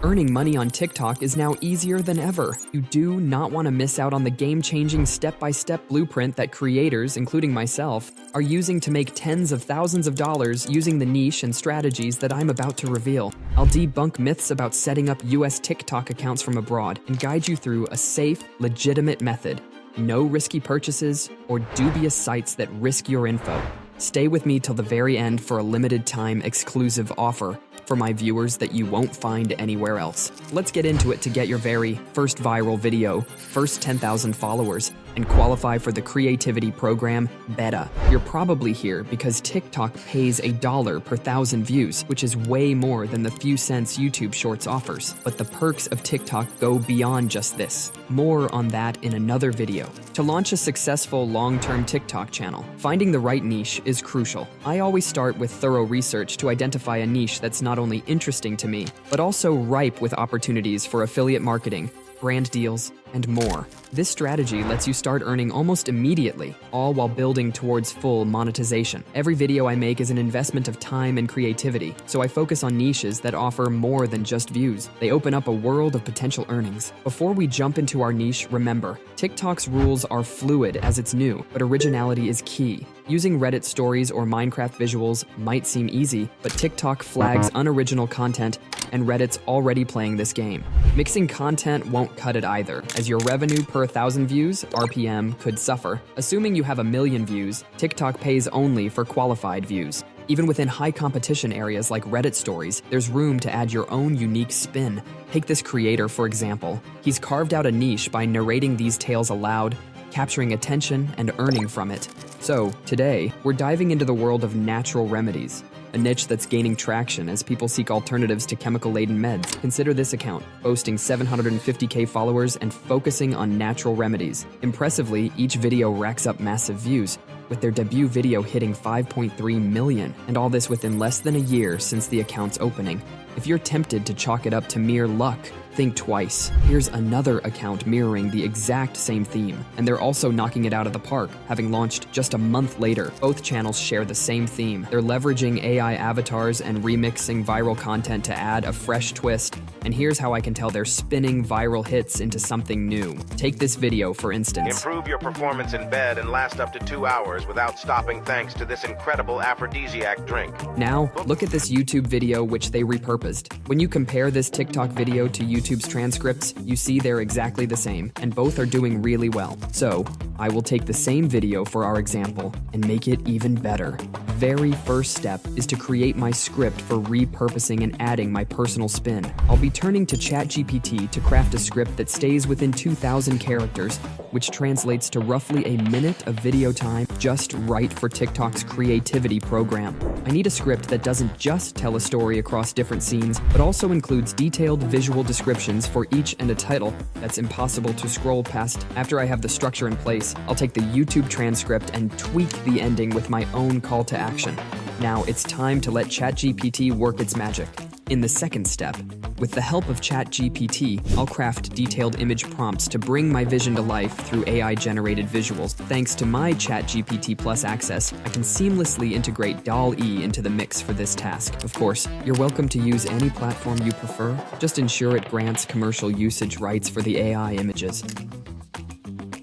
Earning money on TikTok is now easier than ever. You do not want to miss out on the game-changing step-by-step blueprint that creators, including myself, are using to make tens of thousands of dollars using the niche and strategies that I'm about to reveal. I'll debunk myths about setting up US TikTok accounts from abroad and guide you through a safe, legitimate method. No risky purchases or dubious sites that risk your info. Stay with me till the very end for a limited time exclusive offer for my viewers that you won't find anywhere else. Let's get into it to get your very first viral video, first 10,000 followers, and qualify for the creativity program Beta. You're probably here because TikTok pays $1 per 1,000 views, which is way more than the few cents YouTube Shorts offers. But the perks of TikTok go beyond just this. More on that in another video. To launch a successful long-term TikTok channel, finding the right niche is crucial. I always start with thorough research to identify a niche that's not only interesting to me, but also ripe with opportunities for affiliate marketing, brand deals, and more. This strategy lets you start earning almost immediately, all while building towards full monetization. Every video I make is an investment of time and creativity, so I focus on niches that offer more than just views. They open up a world of potential earnings. Before we jump into our niche, remember, TikTok's rules are fluid as it's new, but originality is key. Using Reddit stories or Minecraft visuals might seem easy, but TikTok flags unoriginal content, and Reddit's already playing this game. Mixing content won't cut it either, as your revenue per 1,000 views, RPM, could suffer. Assuming you have 1 million views, TikTok pays only for qualified views. Even within high competition areas like Reddit stories, there's room to add your own unique spin. Take this creator, for example. He's carved out a niche by narrating these tales aloud, capturing attention and earning from it. So, today, we're diving into the world of natural remedies, a niche that's gaining traction as people seek alternatives to chemical-laden meds. Consider this account, boasting 750K followers and focusing on natural remedies. Impressively, each video racks up massive views, with their debut video hitting 5.3 million, and all this within less than a year since the account's opening. If you're tempted to chalk it up to mere luck, think twice. Here's another account mirroring the exact same theme, and they're also knocking it out of the park, having launched just a month later. Both channels share the same theme. They're leveraging AI avatars and remixing viral content to add a fresh twist, and here's how I can tell they're spinning viral hits into something new. Take this video, for instance. Improve your performance in bed and last up to 2 hours without stopping thanks to this incredible aphrodisiac drink. Now, look at this YouTube video which they repurposed. When you compare this TikTok video to YouTube's transcripts, you see they're exactly the same, and both are doing really well. So, I will take the same video for our example and make it even better. Very first step is to create my script for repurposing and adding my personal spin. I'll be turning to ChatGPT to craft a script that stays within 2,000 characters, which translates to roughly a minute of video time, just right for TikTok's creativity program. I need a script that doesn't just tell a story across different scenes, but also includes detailed visual descriptions for each and a title that's impossible to scroll past. After I have the structure in place, I'll take the YouTube transcript and tweak the ending with my own call to action. Now it's time to let ChatGPT work its magic. In the second step, with the help of ChatGPT, I'll craft detailed image prompts to bring my vision to life through AI-generated visuals. Thanks to my ChatGPT Plus access, I can seamlessly integrate DALL-E into the mix for this task. Of course, you're welcome to use any platform you prefer. Just ensure it grants commercial usage rights for the AI images.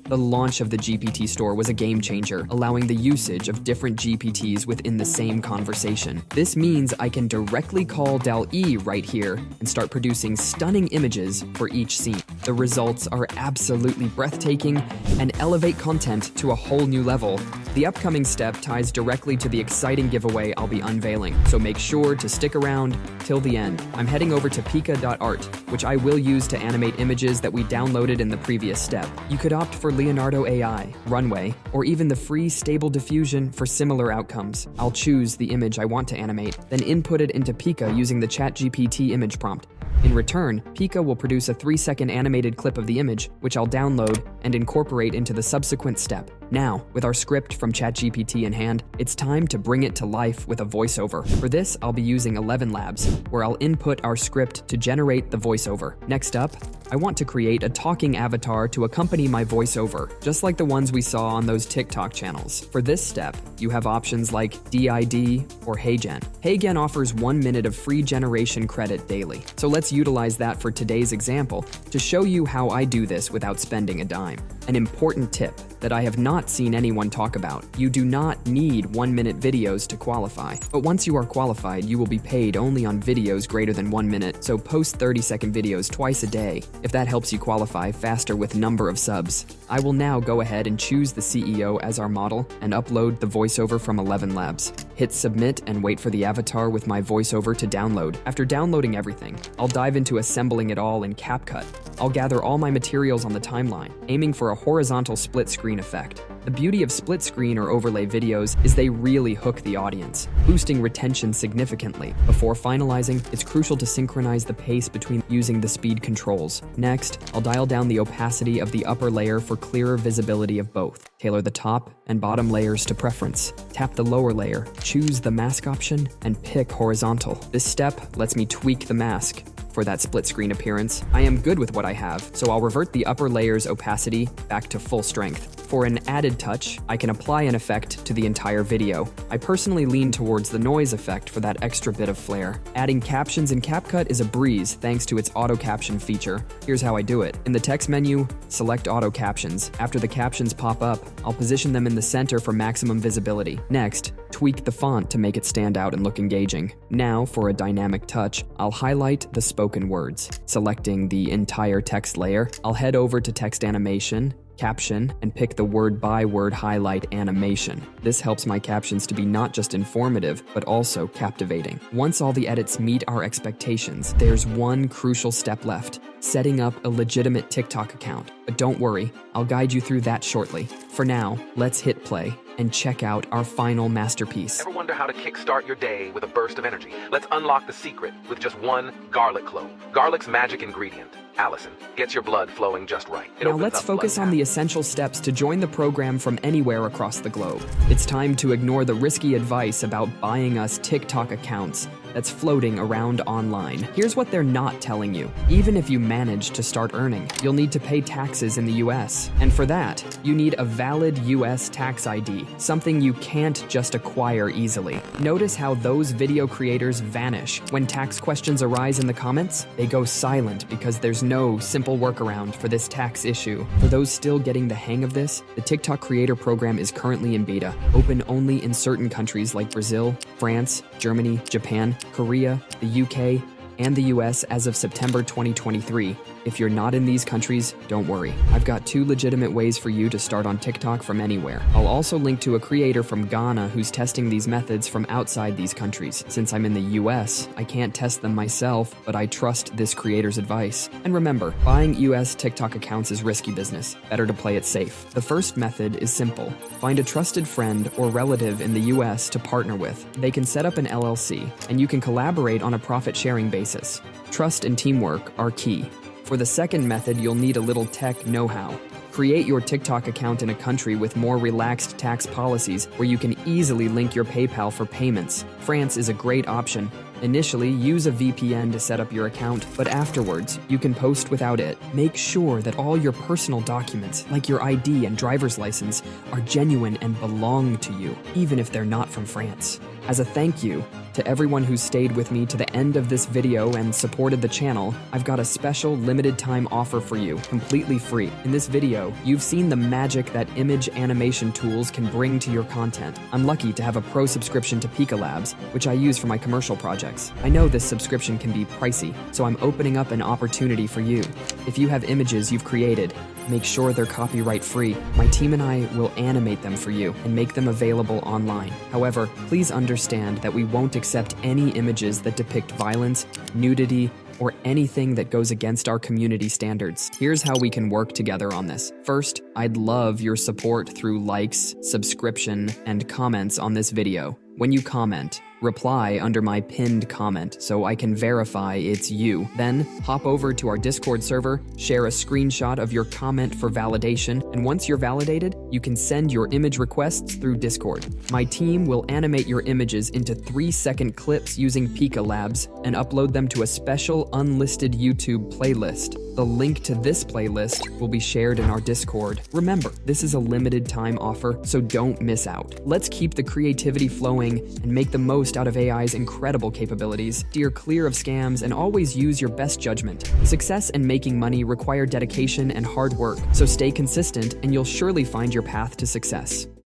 The launch of the GPT store was a game changer, allowing the usage of different GPTs within the same conversation. This means I can directly call DALL-E right here and start producing stunning images for each scene. The results are absolutely breathtaking and elevate content to a whole new level. The upcoming step ties directly to the exciting giveaway I'll be unveiling, so make sure to stick around till the end. I'm heading over to pika.art, which I will use to animate images that we downloaded in the previous step. You could opt for Leonardo AI, Runway, or even the free Stable Diffusion for similar outcomes. I'll choose the image I want to animate, then input it into Pika using the ChatGPT image prompt. In return, Pika will produce a 3-second animated clip of the image, which I'll download and incorporate into the subsequent step. Now, with our script from ChatGPT in hand, it's time to bring it to life with a voiceover. For this, I'll be using ElevenLabs, where I'll input our script to generate the voiceover. Next up, I want to create a talking avatar to accompany my voiceover, just like the ones we saw on those TikTok channels. For this step, you have options like DID or HeyGen. HeyGen offers 1 minute of free generation credit daily. So let's utilize that for today's example to show you how I do this without spending a dime. An important tip that I have not seen anyone talk about: you do not need 1-minute videos to qualify. But once you are qualified, you will be paid only on videos greater than 1 minute, so post 30-second videos twice a day, if that helps you qualify faster with number of subs. I will now go ahead and choose the CEO as our model and upload the voiceover from ElevenLabs. Hit submit and wait for the avatar with my voiceover to download. After downloading everything, I'll dive into assembling it all in CapCut. I'll gather all my materials on the timeline, aiming for a horizontal split screen effect. The beauty of split screen or overlay videos is they really hook the audience, boosting retention significantly. Before finalizing, it's crucial to synchronize the pace between using the speed controls. Next, I'll dial down the opacity of the upper layer for clearer visibility of both. Tailor the top and bottom layers to preference. Tap the lower layer, choose the mask option, and pick horizontal. This step lets me tweak the mask for that split screen appearance. I am good with what I have, so I'll revert the upper layer's opacity back to full strength. For an added touch, I can apply an effect to the entire video. I personally lean towards the noise effect for that extra bit of flair. Adding captions in CapCut is a breeze thanks to its auto caption feature. Here's how I do it. In the text menu, select auto captions. After the captions pop up, I'll position them in the center for maximum visibility. Next, tweak the font to make it stand out and look engaging. Now, for a dynamic touch, I'll highlight the spoken words. Selecting the entire text layer, I'll head over to text animation, caption, and pick the word-by-word highlight animation. This helps my captions to be not just informative, but also captivating. Once all the edits meet our expectations, there's one crucial step left: setting up a legitimate TikTok account. But don't worry, I'll guide you through that shortly. For now, let's hit play and check out our final masterpiece. Ever wonder how to kickstart your day with a burst of energy? Let's unlock the secret with just one garlic clove. Garlic's magic ingredient, Allison, gets your blood flowing just right. Now let's focus on the essential steps to join the program from anywhere across the globe. It's time to ignore the risky advice about buying us TikTok accounts that's floating around online. Here's what they're not telling you. Even if you manage to start earning, you'll need to pay taxes in the US. And for that, you need a valid US tax ID, something you can't just acquire easily. Notice how those video creators vanish. When tax questions arise in the comments, they go silent because there's no simple workaround for this tax issue. For those still getting the hang of this, the TikTok Creator Program is currently in beta, open only in certain countries like Brazil, France, Germany, Japan, Korea, the UK, and the US as of September 2023. If you're not in these countries, don't worry. I've got 2 legitimate ways for you to start on TikTok from anywhere. I'll also link to a creator from Ghana who's testing these methods from outside these countries. Since I'm in the US, I can't test them myself, but I trust this creator's advice. And remember, buying US TikTok accounts is risky business. Better to play it safe. The first method is simple. Find a trusted friend or relative in the US to partner with. They can set up an LLC, and you can collaborate on a profit-sharing basis. Trust and teamwork are key. For the second method, you'll need a little tech know-how. Create your TikTok account in a country with more relaxed tax policies where you can easily link your PayPal for payments. France is a great option. Initially, use a VPN to set up your account, but afterwards, you can post without it. Make sure that all your personal documents, like your ID and driver's license, are genuine and belong to you, even if they're not from France. As a thank you to everyone who stayed with me to the end of this video and supported the channel, I've got a special limited time offer for you, completely free. In this video, you've seen the magic that image animation tools can bring to your content. I'm lucky to have a pro subscription to ElevenLabs, which I use for my commercial projects. I know this subscription can be pricey, so I'm opening up an opportunity for you. If you have images you've created, make sure they're copyright free. My team and I will animate them for you and make them available online. However, please understand that we won't accept any images that depict violence, nudity, or anything that goes against our community standards. Here's how we can work together on this. First, I'd love your support through likes, subscription, and comments on this video. When you comment, reply under my pinned comment so I can verify it's you. Then, hop over to our Discord server, share a screenshot of your comment for validation, and once you're validated, you can send your image requests through Discord. My team will animate your images into 3-second clips using ElevenLabs and upload them to a special unlisted YouTube playlist. The link to this playlist will be shared in our Discord. Remember, this is a limited time offer, so don't miss out. Let's keep the creativity flowing and make the most out of AI's incredible capabilities. Steer clear of scams and always use your best judgment. Success and making money require dedication and hard work, so stay consistent and you'll surely find your path to success.